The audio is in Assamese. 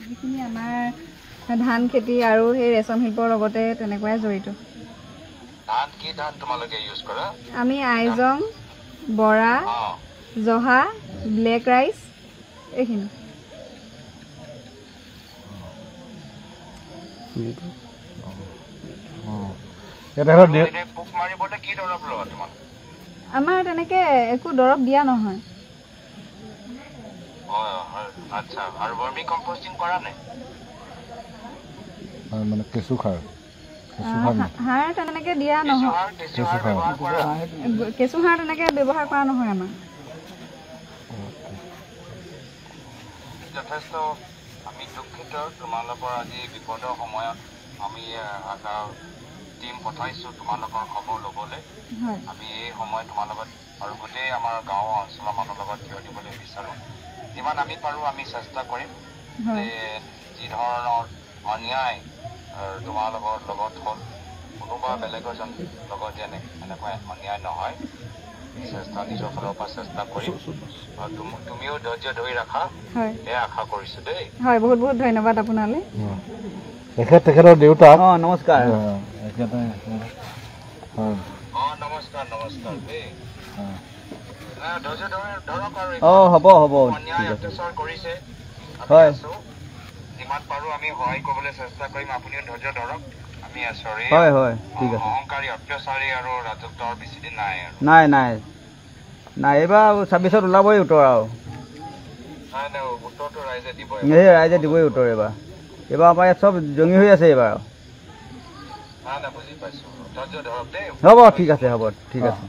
যিখিনি আমাৰ ধান খেতি আৰু সেই ৰেচম শিল্পৰ লগতে তেনেকুৱাই জড়িত। ধান কি ধান তোমালোকে ইউজ কৰা? আমি আইজং, বৰা, জহা, ব্লেক ৰাইচ এইখিনি। পোক মাৰিবলৈ কি দৰৱ লোৱা তোমালোকে? আমাৰ তেনেকে একো দৰৱ দিয়া নহয়। আচ্ছা, আৰু ভাৰ্মি কম্পোষ্টিং কৰা নাই? মানে কেঁচু সাৰ সাৰ তেনেকে দিয়া নহয়। কেঁচু সাৰ তেনেকে ব্যৱহাৰ কৰা নহয় আমাৰ। যথেষ্ট আমি দুখিত তোমালোকৰ আজি বিপদৰ সময়ত আমি টিম পঠাইছোঁ তোমালোকৰ খবৰ ল'বলৈ। আমি এই সময় তোমাৰ লগত আৰু গোটেই আমাৰ গাঁও অঞ্চলৰ মানুহৰ লগত থিয় দিবলৈ বিচাৰোঁ। যিমান আমি পাৰোঁ আমি চেষ্টা কৰিম যে যি ধৰণৰ অন্যায় তোমালোকৰ লগত হ'ল কোনোবা বেলেগৰ লগত যেনে এনেকুৱা অন্যায় নহয়, চেষ্টা নিজৰ ফালৰ পৰা চেষ্টা কৰিম। আৰু তুমিও ধৈৰ্য ধৰি ৰাখা, এয়া আশা কৰিছোঁ দেই। হয়, বহুত বহুত ধন্যবাদ আপোনালৈ। তেখেতৰ দেউতাক নমস্কাৰ। নমস্কাৰ নমস্কাৰ দেই। ধৈৰ্য ধৰক আৰু হ'ব অন্যায় অত্যাচাৰ কৰিছে। হয়, যিমান পাৰোঁ আমি সহায় কৰিবলৈ চেষ্টা কৰিম। আপুনিও ধৈৰ্য ধৰক, আমি আছোঁ। হয় হয়, ঠিক আছে। অহংকাৰী অত্যাচাৰী আৰু ৰাজত্বৰ বেছিদিন নাই আৰু নাই এইবাৰ 26ত ওলাবই উত্তৰ আৰু নাই উত্তৰটো ৰাইজে দিব। ৰাইজে দিবই উত্তৰ এইবাৰ আমাৰ ইয়াত চব জঙি হৈ আছে এইবাৰ। বুজি পাইছোঁ, ধৈৰ্য ধৰক দেই। হ'ব, ঠিক আছে, হ'ব, ঠিক আছে।